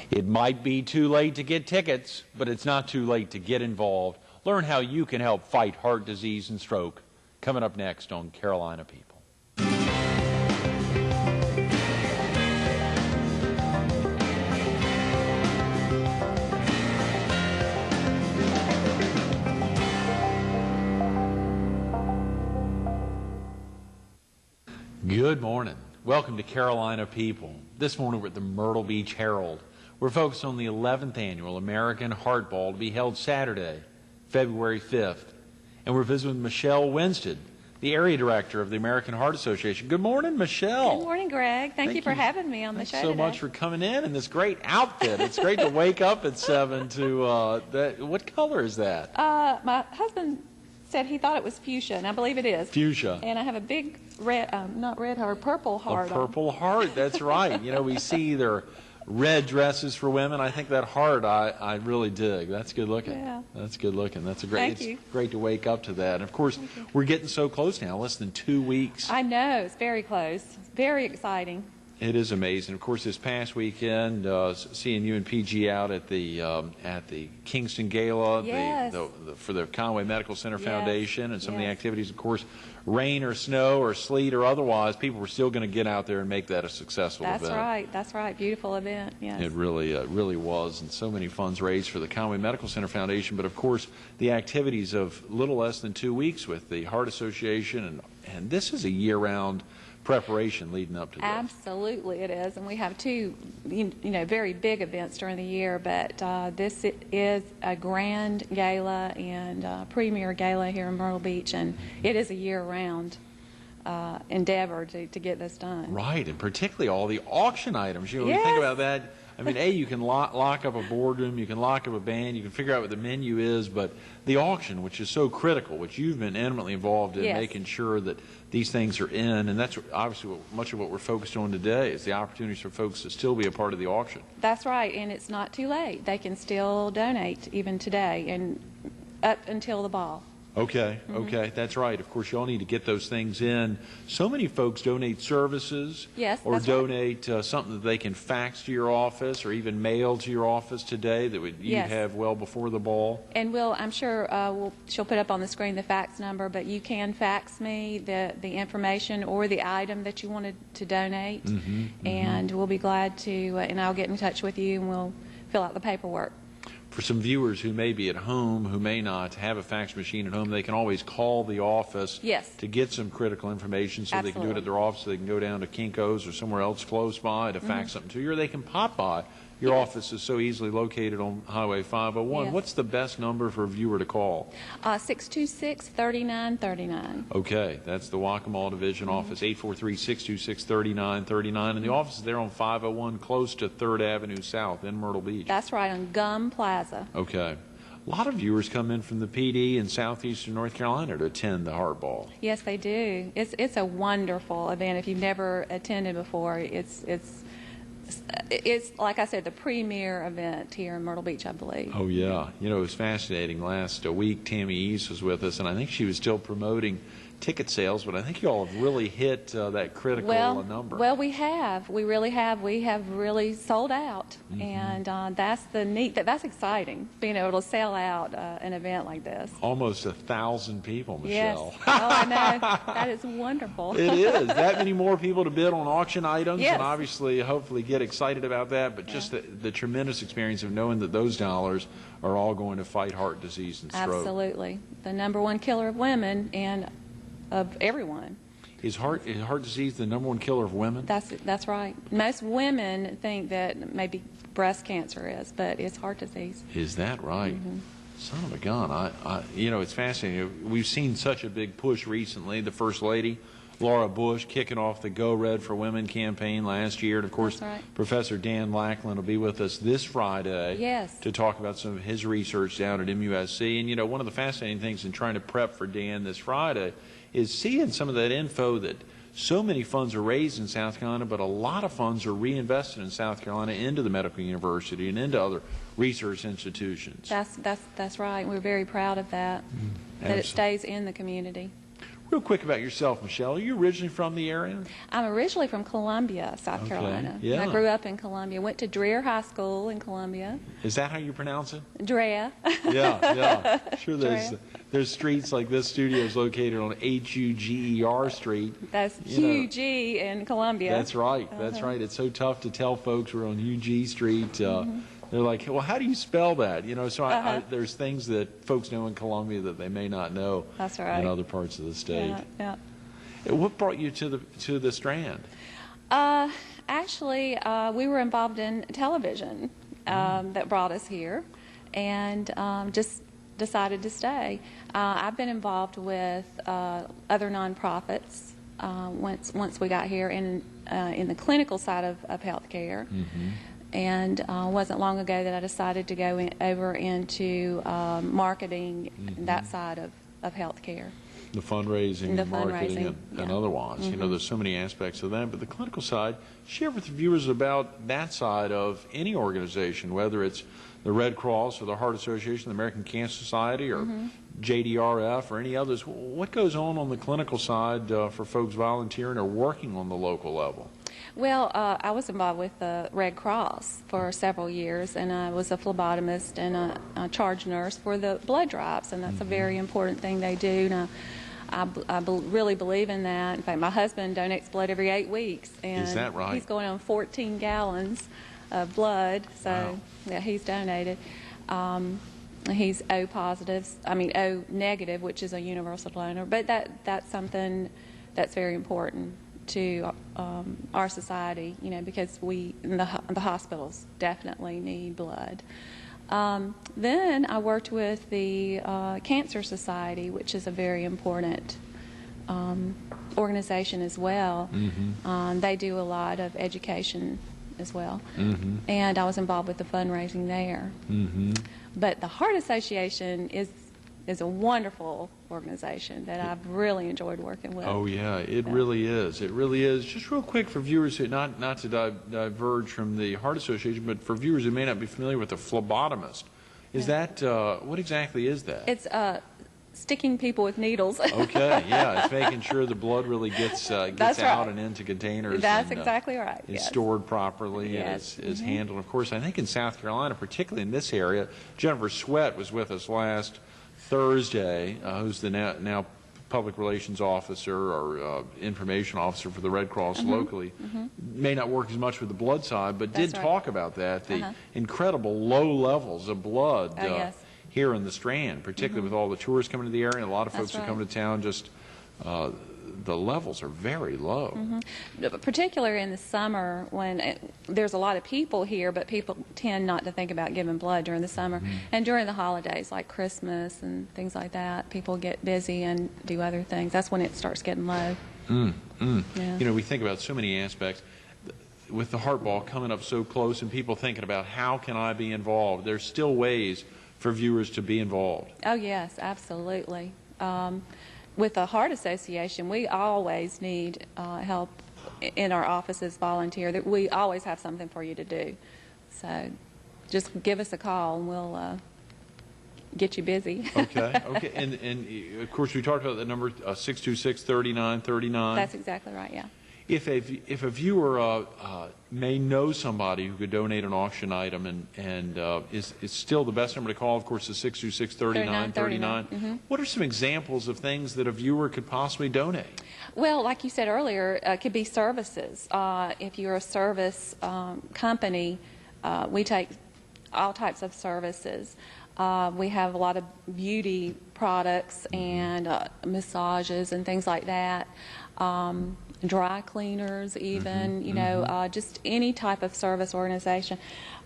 It might be too late to get tickets, but it's not too late to get involved. Learn how you can help fight heart disease and stroke. Coming up next on Carolina People. Good morning. Welcome to Carolina People. This morning we're at the Myrtle Beach Herald. We're focused on the 11th Annual American Heart Ball to be held Saturday, February 5th. And we're visiting with Michelle Winstead, the Area Director of the American Heart Association. Good morning, Michelle. Good morning, Greg. Thank you for having me on the show today. Thanks so much for coming in this great outfit. It's great to wake up at 7 to, what color is that? My husband said he thought it was fuchsia, and I believe it is. Fuchsia. And I have a big red, not red heart, purple heart. A purple heart, that's right. You know, we see their red dresses for women. I think that heart I really dig. That's good looking. Yeah. That's good looking. That's a great. Thank you. It's great to wake up to that. And of course, we're getting so close now. Less than 2 weeks. I know, it's very close. Very exciting. It is amazing. Of course, this past weekend, seeing you and PG out at the Kingston Gala, yes. for the Conway Medical Center Foundation, and some of the activities. Of course, rain or snow or sleet or otherwise, people were still going to get out there and make that a successful event. That's right. That's right. Beautiful event. Yes. It really was, and so many funds raised for the Conway Medical Center Foundation. But of course, the activities of little less than 2 weeks with the Heart Association, and this is a year-round preparation leading up to this. Absolutely it is, and we have two very big events during the year, but this is a grand gala and premier gala here in Myrtle Beach, and it is a year-round endeavor to get this done. Right, and particularly all the auction items. You know, yes. When you think about that, I mean, you can lock up a boardroom, you can lock up a band, you can figure out what the menu is, but the auction, which is so critical, which you've been intimately involved in, yes. making sure that these things are in, and that's obviously much of what we're focused on today is the opportunities for folks to still be a part of the auction. That's right, and it's not too late. They can still donate even today and up until the ball. Okay, okay, that's right. Of course, you all need to get those things in. So many folks donate services, yes, or donate something that they can fax to your office or even mail to your office today that you have well before the ball. And I'm sure she'll put up on the screen the fax number, but you can fax me the information or the item that you wanted to donate, and we'll be glad to, and I'll get in touch with you and we'll fill out the paperwork. For some viewers who may be at home, who may not have a fax machine at home, they can always call the office to get some critical information, so they can do it at their office. They can go down to Kinko's or somewhere else close by to fax something to you, or they can pop by. Your office is so easily located on Highway 501. Yes. What's the best number for a viewer to call? 626-3939. Okay, that's the Waccamaw Division office, 843-626-3939. And the office is there on 501, close to 3rd Avenue South in Myrtle Beach. That's right, on Gum Plaza. Okay. A lot of viewers come in from the PD in southeastern North Carolina to attend the Heart Ball. Yes, they do. It's a wonderful event. If you've never attended before, it's, like I said, the premier event here in Myrtle Beach, I believe. Oh, yeah. You know, it was fascinating. Last week, Tammy East was with us, and I think she was still promoting ticket sales, but I think you all have really hit that critical number. Well, we have. We really have. We have really sold out, and that's that's exciting, being able to sell out an event like this. Almost 1,000 people, Michelle. Yes. Oh, I know. That is wonderful. It is. That many more people to bid on auction items, yes. and obviously, hopefully get excited about that, but just the tremendous experience of knowing that those dollars are all going to fight heart disease and stroke. Absolutely. The #1 killer of women and of everyone. Is heart disease the #1 killer of women? That's right. Most women think that maybe breast cancer is, but it's heart disease. Is that right? Son of a gun. You know, it's fascinating. We've seen such a big push recently. The First Lady, Laura Bush, kicking off the Go Red for Women campaign last year. And, of course, Professor Dan Lackland will be with us this Friday to talk about some of his research down at MUSC. And, you know, one of the fascinating things in trying to prep for Dan this Friday is seeing some of that info that so many funds are raised in South Carolina, but a lot of funds are reinvested in South Carolina into the medical university and into other research institutions. That's right. We're very proud of that, that it stays in the community. Real quick about yourself, Michelle. Are you originally from the area? I'm originally from Columbia, South Carolina. Yeah. I grew up in Columbia. Went to Dreher High School in Columbia. Is that how you pronounce it? Dreher. Yeah. Sure, Dreher. there's streets like this studio is located on Huger Street. That's Huge in Columbia. That's right. That's right. It's so tough to tell folks we're on Huger Street. They're like, well, how do you spell that? So there's things that folks know in Columbia that they may not know That's right. in other parts of the state. Yeah. What brought you to the Strand? Actually, we were involved in television that brought us here, and just decided to stay. I've been involved with other nonprofits once we got here in the clinical side of healthcare. And it wasn't long ago that I decided to go over into marketing, that side of healthcare. The fundraising, The marketing, fundraising, and yeah. otherwise. There's so many aspects of that. But the clinical side, share with the viewers about that side of any organization, whether it's the Red Cross or the Heart Association, the American Cancer Society, or JDRF, or any others. What goes on the clinical side for folks volunteering or working on the local level? Well, I was involved with the Red Cross for several years, and I was a phlebotomist and a charge nurse for the blood drives, and that's a very important thing they do. And I really believe in that. In fact, my husband donates blood every 8 weeks, and Is that right? he's going on 14 gallons of blood, so Wow. yeah, he's donated. He's O positive, O negative, which is a universal donor, but that's something that's very important to our society, because the hospitals definitely need blood. Then I worked with the Cancer Society, which is a very important organization as well. They do a lot of education as well. And I was involved with the fundraising there. But the Heart Association is a wonderful organization that I've really enjoyed working with. Oh yeah, it really is. It really is. Just real quick for viewers who not to diverge from the Heart Association, but for viewers who may not be familiar with the phlebotomist, is that what exactly is that? It's sticking people with needles. Okay, yeah, it's making sure the blood really gets That's out right. and into containers. That's and, exactly right. It's Yes. stored properly Yes. and is handled. Of course, I think in South Carolina, particularly in this area, Jennifer Sweat was with us last Thursday, who's the now public relations officer or information officer for the Red Cross locally. May not work as much with the blood side, but That's did right. talk about that, the incredible low levels of blood Yes. here in the Strand, particularly with all the tourists coming to the area and a lot of folks That's who come right. to town. Just the levels are very low. Particularly in the summer when there's a lot of people here, but people tend not to think about giving blood during the summer. And during the holidays like Christmas and things like that, people get busy and do other things. That's when it starts getting low. Yeah. We think about so many aspects. With the heart ball coming up so close and people thinking about how can I be involved, there's still ways for viewers to be involved. Oh, yes, absolutely. With the Heart Association, we always need help in our offices, volunteer. We always have something for you to do. So just give us a call and we'll get you busy. Okay. And of course, we talked about the number 626-3939. That's exactly right, yeah. If a viewer may know somebody who could donate an auction item and is still the best number to call, of course, is 626-3939. What are some examples of things that a viewer could possibly donate? Well, like you said earlier, it could be services. If you're a service company, we take all types of services. We have a lot of beauty products and massages and things like that. Dry cleaners even, just any type of service organization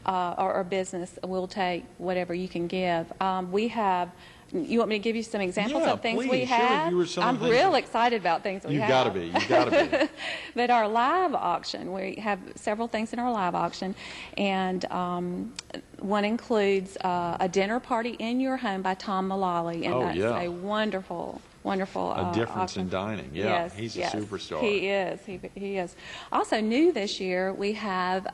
or business will take whatever you can give. We have, you want me to give you some examples Yeah, of things please. we Share with have? viewers some of I'm the things real that- excited about things we You've have. got to be. You've got to be. But our live auction, we have several things in our live auction, and one includes a dinner party in your home by Tom Mullally, and Oh, that's yeah. a wonderful wonderful A difference auction. in dining. Yeah, Yes, he's yes. a superstar. He is. He is. Also new this year, we have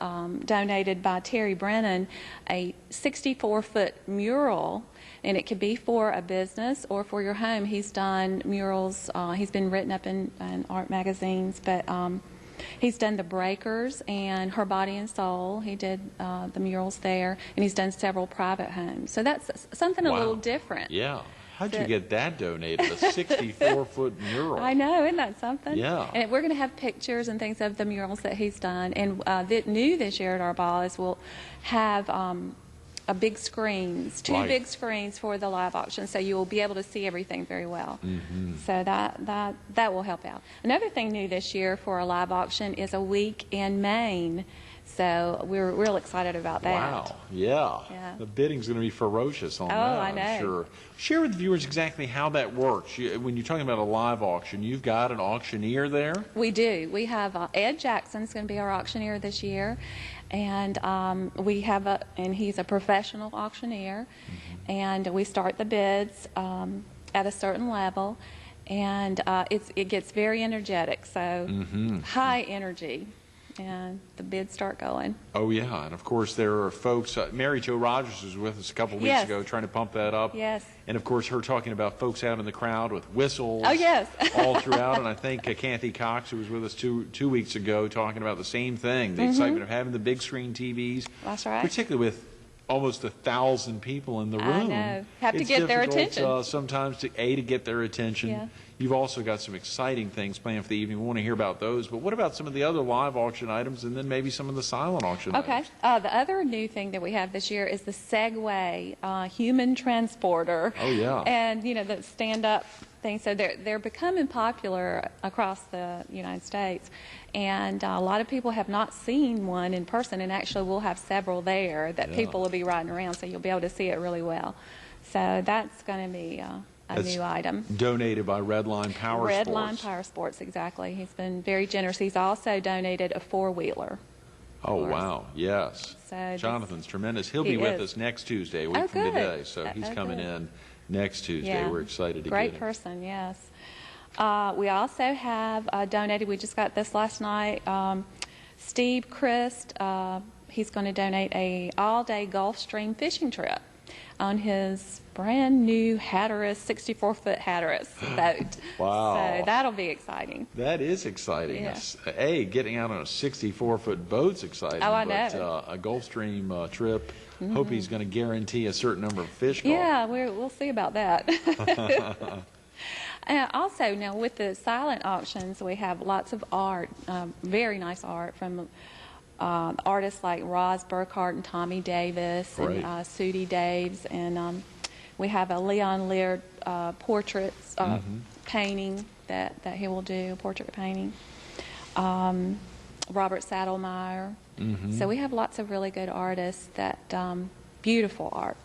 donated by Terry Brennan a 64-foot mural, and it could be for a business or for your home. He's done murals. He's been written up in art magazines, but he's done the Breakers and Her Body and Soul. He did the murals there, and he's done several private homes. So that's something a little different. Yeah. How'd you get that donated? A 64-foot mural. I know, isn't that something? Yeah. And we're going to have pictures and things of the murals that he's done. And new this year at our ball is we'll have a big screens, two Right. big screens for the live auction, so you will be able to see everything very well. So that will help out. Another thing new this year for our live auction is a week in Maine. So we're real excited about that. Wow. Yeah. Yeah. The bidding's going to be ferocious on that, I know. I'm sure. Share with the viewers exactly how that works. When you're talking about a live auction, you've got an auctioneer there? We do. We have Ed Jackson's going to be our auctioneer this year, and we have and he's a professional auctioneer, and we start the bids at a certain level, and it gets very energetic, so high energy. And the bids start going. Oh, yeah. And, of course, there are folks. Mary Jo Rogers was with us a couple weeks ago trying to pump that up. Yes. And, of course, her talking about folks out in the crowd with whistles. Oh, yes. all throughout. And I think Kathy Cox, who was with us two weeks ago, talking about the same thing, the excitement of having the big screen TVs. That's right. Particularly with almost 1,000 people in the room. I know. Have to It's get their difficult, attention. Sometimes to get their attention. Yeah. You've also got some exciting things planned for the evening. We want to hear about those. But what about some of the other live auction items and then maybe some of the silent auction items? Okay. The other new thing that we have this year is the Segway human transporter. Oh, yeah. And, the stand-up thing. So they're becoming popular across the United States. And a lot of people have not seen one in person. And actually, we'll have several there that people will be riding around. So you'll be able to see it really well. So that's going to be a new item. Donated by Redline Power Sports. Redline Power Sports, exactly. He's been very generous. He's also donated a four-wheeler. Oh, wow. Yes. So Jonathan's tremendous. He'll he be with is. us next Tuesday, a week Oh, from good. today. So he's coming Good. in next Tuesday. Yeah. We're excited to Great get him. person, yes. We also have donated, we just got this last night, Steve Christ. He's going to donate a all-day Gulfstream fishing trip on his brand new Hatteras, 64-foot Hatteras boat. Wow. So that'll be exciting. That is exciting. Yeah. Getting out on a 64-foot boat's exciting. Oh, I but, know. a Gulfstream trip, hope he's going to guarantee a certain number of fish caught. Yeah, we'll see about that. Also, now with the silent auctions, we have lots of art, very nice art from artists like Roz Burkhart and Tommy Davis and Sudie Daves, and we have a Leon Laird portraits painting that he will do, portrait painting. Robert Saddlemeyer. So we have lots of really good artists that beautiful art.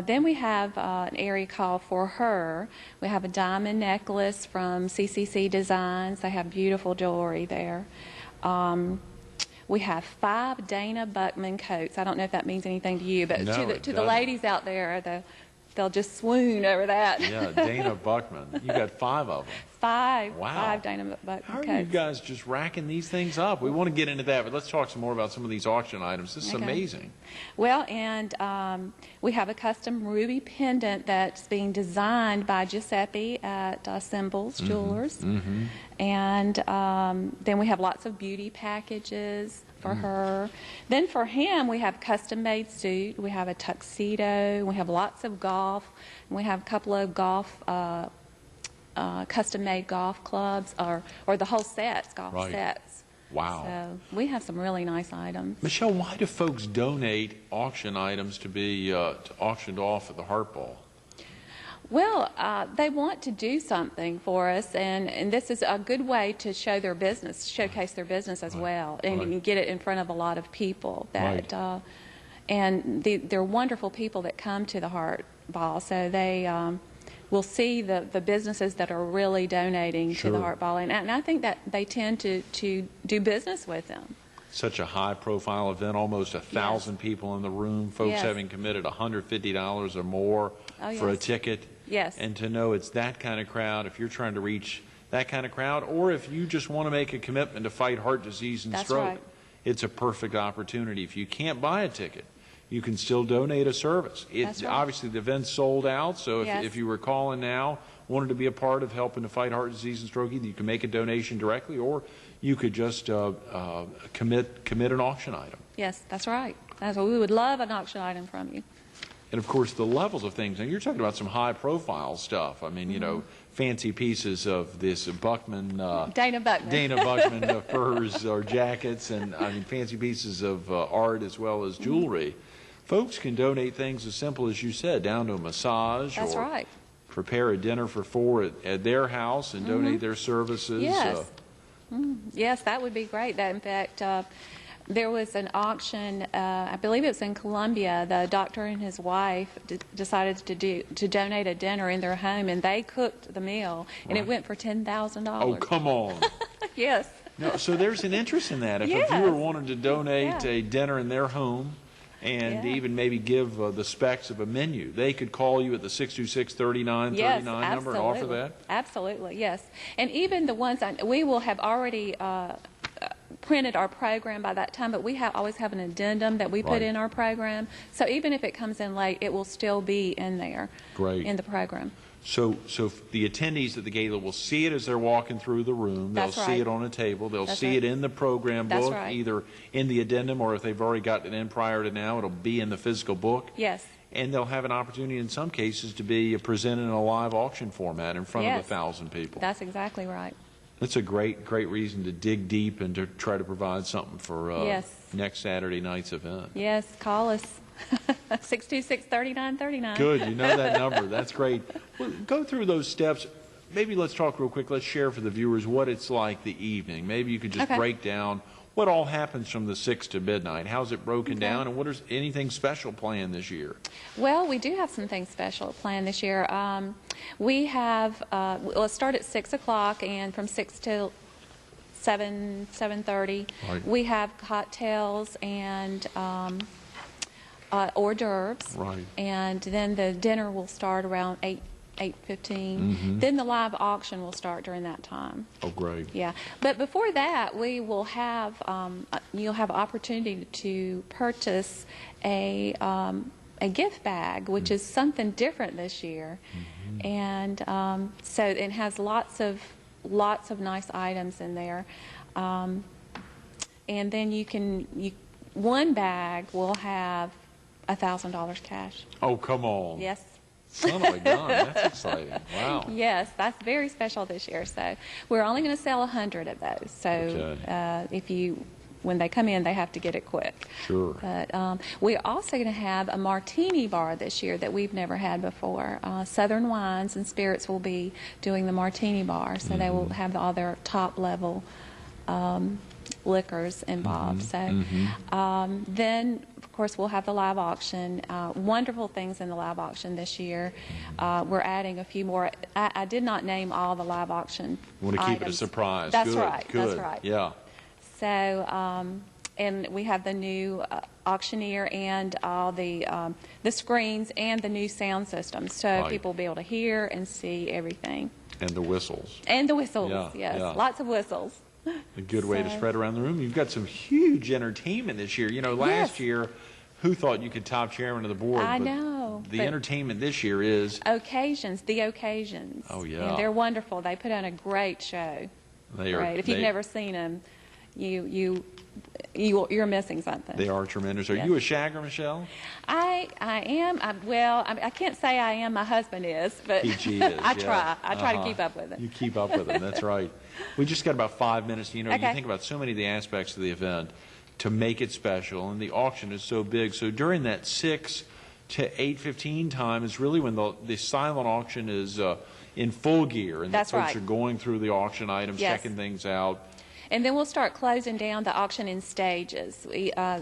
Then we have an area called For Her. We have a diamond necklace from CCC Designs. They have beautiful jewelry there. We have 5 Dana Buckman coats. I don't know if that means anything to you, but to the ladies out there, they'll just swoon over that. Yeah, Dana Buckman. You got 5 of them. 5. Wow. 5 Dana Buckman How are coats. you guys just racking these things up? We want to get into that, but let's talk some more about some of these auction items. This is amazing. Well, and we have a custom ruby pendant that's being designed by Giuseppe at Symbols Jewelers. And then we have lots of beauty packages for her. Then for him, we have custom-made suit. We have a tuxedo. We have lots of golf. And we have a couple of golf custom-made golf clubs, or the whole sets, golf sets. Wow. So we have some really nice items. Michelle, why do folks donate auction items to be auctioned off at the Heart Ball? Well, they want to do something for us, and this is a good way to show their business, showcase their business as well, and you can get it in front of a lot of people. And they're wonderful people that come to the Heart Ball, so they will see the businesses that are really donating to the Heart Ball, and I think that they tend to do business with them. Such a high-profile event, almost 1,000 people in the room, folks having committed $150 or more for a ticket. Yes. And to know it's that kind of crowd, if you're trying to reach that kind of crowd, or if you just want to make a commitment to fight heart disease and That's stroke, right. it's a perfect opportunity. If you can't buy a ticket, you can still donate a service. That's right. Obviously, the event's sold out, so Yes. if you were calling now, wanted to be a part of helping to fight heart disease and stroke, either you can make a donation directly, or you could just commit an auction item. Yes, that's right. That's what we would love, an auction item from you. And of course, the levels of things. Now, you're talking about some high-profile stuff. I mean, you know, fancy pieces of this Buckman, Dana Buckman. Dana Buckman furs or jackets, and I mean, fancy pieces of art as well as jewelry. Folks can donate things as simple as you said, down to a massage. That's or right. prepare a dinner for 4 at their house and donate their services. Yes. Yes, that would be great. That, in fact, there was an auction, I believe it was in Columbia. The doctor and his wife decided to donate a dinner in their home, and they cooked the meal, and it went for $10,000. Oh, come on. Yes. No, so there's an interest in that. If Yes. a viewer wanted to donate Yeah. a dinner in their home and Yeah. even maybe give the specs of a menu, they could call you at the 626-3939 Yes, number and offer absolutely. that? Absolutely, yes. And even the ones, we will have already printed our program by that time, but we always have an addendum that we put Right. in our program. So even if it comes in late, it will still be in there. Great. In the program. So the attendees at the gala will see it as they're walking through the room. They'll That's see right. it on a table. They'll That's see right. it in the program That's book, right. either in the addendum, or if they've already gotten it in prior to now, it'll be in the physical book. Yes. And they'll have an opportunity in some cases to be presented in a live auction format in front of Yes. 1,000 people. That's exactly right. That's a great reason to dig deep and to try to provide something for Yes. next Saturday night's event. Yes, call us. 626-3939. Good, you know that number. That's great. Well, go through those steps. Maybe let's talk real quick. Let's share for the viewers what it's like the evening. Maybe you could just Okay. break down what all happens from the 6 to midnight. How's it broken down, and what is anything special planned this year? Well, we do have something special planned this year. We have, let's start at 6 o'clock, and from 6 till 7:30, Right. we have cocktails and hors d'oeuvres. Right. And then the dinner will start around 8:15. Then the live auction will start during that time. Oh, great. Yeah, but before that, we will have you'll have opportunity to purchase a gift bag, which is something different this year, and so it has lots of nice items in there, and then one bag will have $1,000 cash. Oh, come on. Yes. Son of a gun. That's exciting. Wow. Yes, that's very special this year. So we're only going to sell 100 of those. So Okay. when they come in, they have to get it quick. Sure. But we're also going to have a martini bar this year that we've never had before. Southern Wines and Spirits will be doing the martini bar, so they will have all their top level liquors involved. So then, of course, we'll have the live auction. Wonderful things in the live auction this year. We're adding a few more. I did not name all the live auction Want to keep it a items. surprise. That's Good, right. Good. That's right. Yeah. So, and we have the new auctioneer and all the screens and the new sound system, so Right. people will be able to hear and see everything. And the whistles. And the whistles, Yeah, yes, yeah. lots of whistles. A good way to So- spread around the room. You've got some huge entertainment this year. You know, last Yes. year, who thought you could top chairman of the board? I But know, The but- entertainment this year is, The occasions. Oh, yeah. And they're wonderful. They put on a great show. they are, Great. If you've never seen them, you're missing something. they are tremendous. Are Yes. you a shagger, Michelle? I am. I can't say I am. My husband is, but PG is. I yeah. try. I try to Uh-huh. keep up with it. You keep up with them. That's right. We just got about 5 minutes. You know, you Okay. think about so many of the aspects of the event to make it special, and the auction is so big. So during that 6 to 8:15 time is really when the silent auction is in full gear, and That's the folks right. are going through the auction items, Yes. checking things out. And then we'll start closing down the auction in stages.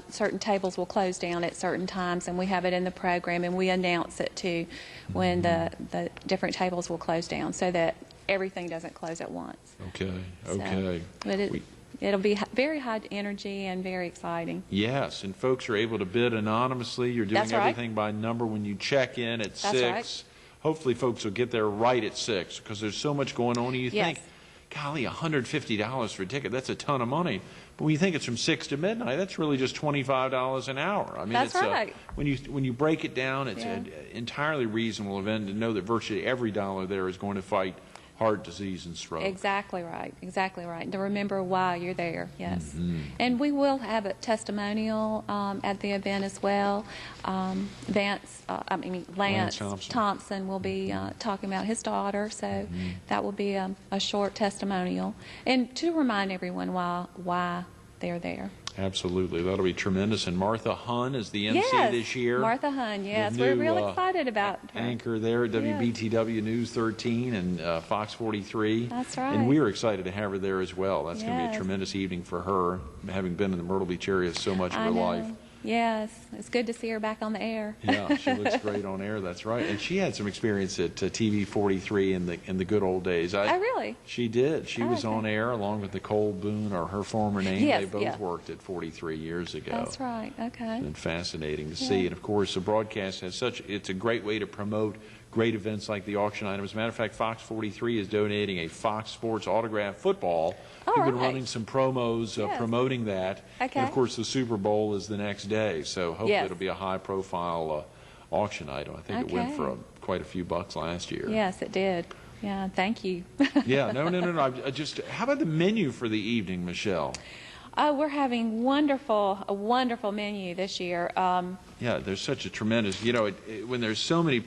Certain tables will close down at certain times, and we have it in the program, and we announce it too when the different tables will close down, so that everything doesn't close at once. Okay. So, Okay. but We- it'll be very high energy and very exciting. Yes, and folks are able to bid anonymously. You're doing That's right. everything by number when you check in at That's 6. hopefully folks will get there right at 6 because there's so much going on. And you Yes. think, golly, $150 for a ticket, that's a ton of money. But when you think it's from 6 to midnight, that's really just $25 an hour. I mean, That's it's right. when you break it down, it's Yeah. an entirely reasonable event to know that virtually every dollar there is going to fight heart disease and stroke. Exactly right. Exactly right. To remember why you're there. Yes. Mm-hmm. And we will have a testimonial at the event as well. Lance Thompson will be talking about his daughter, so that will be a short testimonial, and to remind everyone why they're there. Absolutely. That'll be tremendous. And Martha Hunn is the MC Yes, this year. Martha Hunn, yes. The We're new, real excited about her. Anchor there at WBTW News 13 and Fox 43. That's right. And we're excited to have her there as well. That's going to be a Yes. tremendous evening for her, having been in the Myrtle Beach area so much of I her know. life. Yes. It's good to see her back on the air. Yeah, she looks great on air. That's right. And she had some experience at TV 43 in the good old days. Oh, really? She did. She was okay. on air along with Nicole Boone, or her former name. Yes, They both yeah. worked at 43 years ago. That's right. Okay. And fascinating to see. And of course, the broadcast it's a great way to promote great events like the auction item. As a matter of fact, Fox 43 is donating a Fox Sports autographed football. All We've been right. running some promos Yes. promoting that. Okay. And of course, the Super Bowl is the next day, so hopefully Yes. it'll be a high profile auction item. I think it went Okay. for quite a few bucks last year. Yes, it did. Yeah, thank you. Yeah, no. How about the menu for the evening, Michelle? We're having a wonderful menu this year. Yeah, there's such a tremendous, when there's so many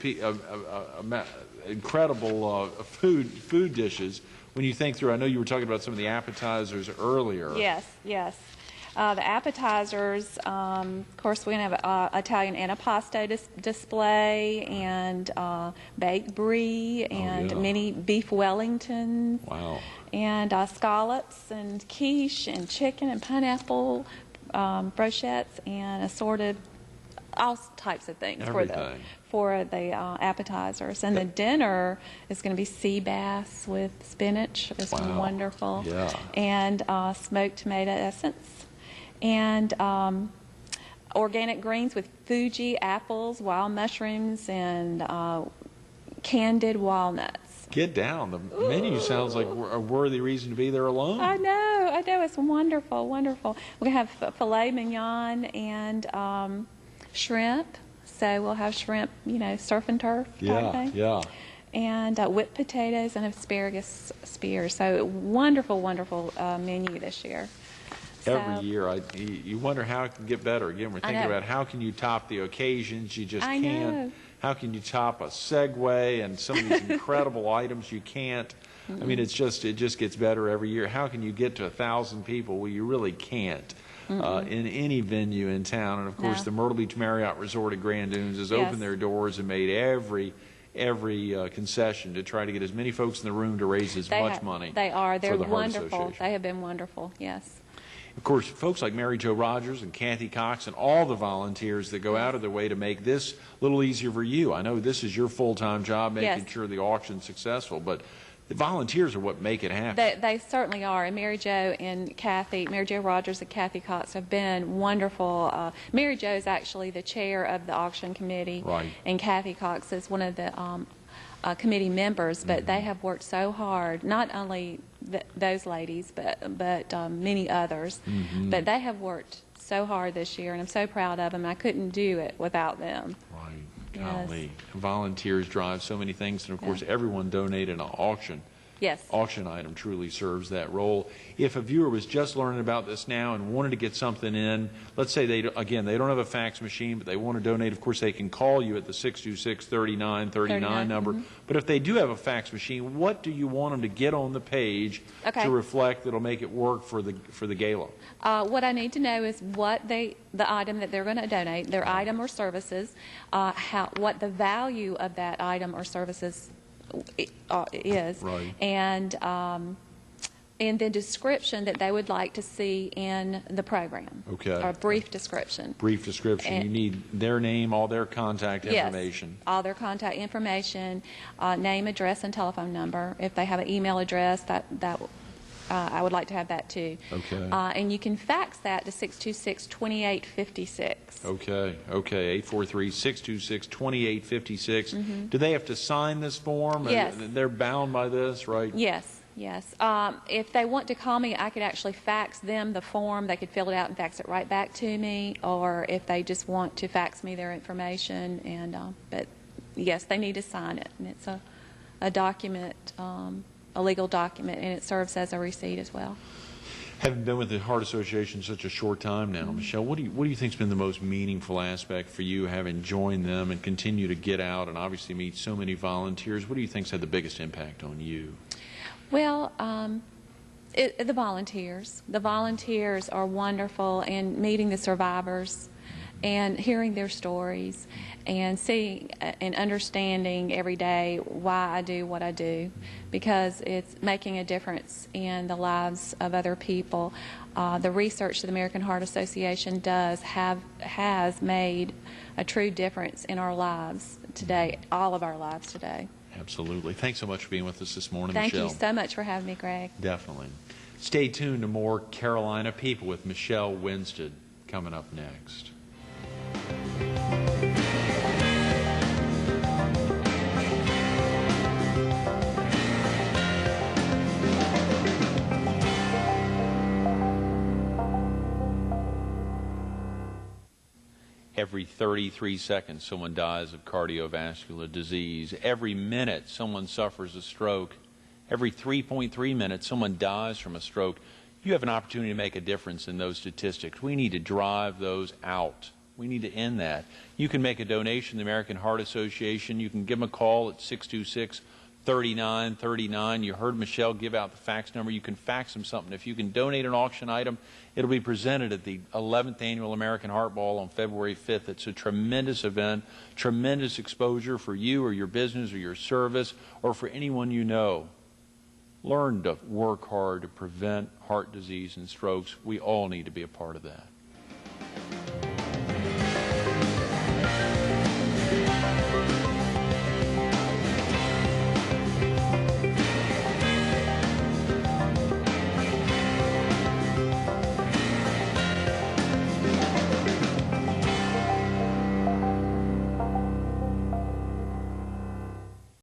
incredible food dishes, when you think through, I know you were talking about some of the appetizers earlier. Yes, yes. The appetizers, of course, we're going to have an Italian antipasto display, and baked brie, and yeah. mini beef Wellingtons. Wow. And scallops and quiche and chicken and pineapple brochettes and assorted all types of things Everything. for the appetizers. And the dinner is going to be sea bass with spinach. It's Wow. wonderful. Yeah. And smoked tomato essence. And organic greens with Fuji apples, wild mushrooms, and candied walnuts. Get down. The menu sounds like a worthy reason to be there alone. I know. It's wonderful, wonderful. We have filet mignon and shrimp. So we'll have shrimp, surf and turf type of thing. Yeah. And whipped potatoes and asparagus spears. So wonderful, wonderful menu this year. Every year, you wonder how it can get better. Again, we're thinking know. about how can you top the occasions. You just I can't. know. How can you top a Segway and some of these incredible items? You can't. I mean, it just gets better every year. How can you get to 1,000 people? Well, you really can't in any venue in town. And of course, No. the Myrtle Beach Marriott Resort at Grand Dunes has Yes. opened their doors and made every concession to try to get as many folks in the room to raise as much money. They are. They're for the Heart wonderful. Association. They have been wonderful. Yes. Of course, folks like Mary Jo Rogers and Kathy Cox and all the volunteers that go out of their way to make this a little easier for you. I know this is your full-time job, making Yes. sure the auction's successful, but the volunteers are what make it happen. They certainly are. And Mary Jo Rogers and Kathy Cox have been wonderful. Mary Jo is actually the chair of the auction committee. Right. And Kathy Cox is one of the committee members, but they have worked so hard, not only those ladies, but many others. But they have worked so hard this year, and I'm so proud of them. I couldn't do it without them. Right. Yes. Golly. Volunteers drive so many things, and of course, everyone donated an auction. Yes. Auction item truly serves that role. If a viewer was just learning about this now and wanted to get something in, let's say they don't have a fax machine, but they want to donate, of course they can call you at the 626-3939 number. But if they do have a fax machine, what do you want them to get on the page to reflect that'll make it work for the gala? What I need to know is the item that they're going to donate, their item or services, what the value of that item or services is, Right. and the description that they would like to see in the program. Okay. Or a brief description. Brief description. And- You need their name, all their contact information. Yes, all their contact information, name, address, and telephone number. If they have an email address, that I would like to have that too. Okay. And you can fax that to 626-2856. Okay, 843-626-2856. Do they have to sign this form? Yes. They're bound by this, right? Yes, yes. If they want to call me, I could actually fax them the form. They could fill it out and fax it right back to me, or if they just want to fax me their information. And but yes, they need to sign it, and it's a document, a legal document, and it serves as a receipt as well. Having been with the Heart Association such a short time now, Michelle, what do you think's been the most meaningful aspect for you, having joined them and continue to get out and obviously meet so many volunteers? What do you think's had the biggest impact on you? Well, the volunteers. The volunteers are wonderful, and meeting the survivors and hearing their stories and seeing and understanding every day why I do what I do, because it's making a difference in the lives of other people. The research that the American Heart Association does has made a true difference in our lives today, all of our lives today. Absolutely. Thanks so much for being with us this morning, Thank Michelle. you so much for having me, Greg. Definitely. Stay tuned to more Carolina People with Michelle Winstead coming up next. Every 33 seconds, someone dies of cardiovascular disease. Every minute, someone suffers a stroke. Every 3.3 minutes, someone dies from a stroke. You have an opportunity to make a difference in those statistics. We need to drive those out. We need to end that. You can make a donation to the American Heart Association. You can give them a call at 626-3939. You heard Michelle give out the fax number. You can fax them something. If you can donate an auction item, it'll be presented at the 11th Annual American Heart Ball on February 5th. It's a tremendous event, tremendous exposure for you or your business or your service or for anyone you know. Learn to work hard to prevent heart disease and strokes. We all need to be a part of that.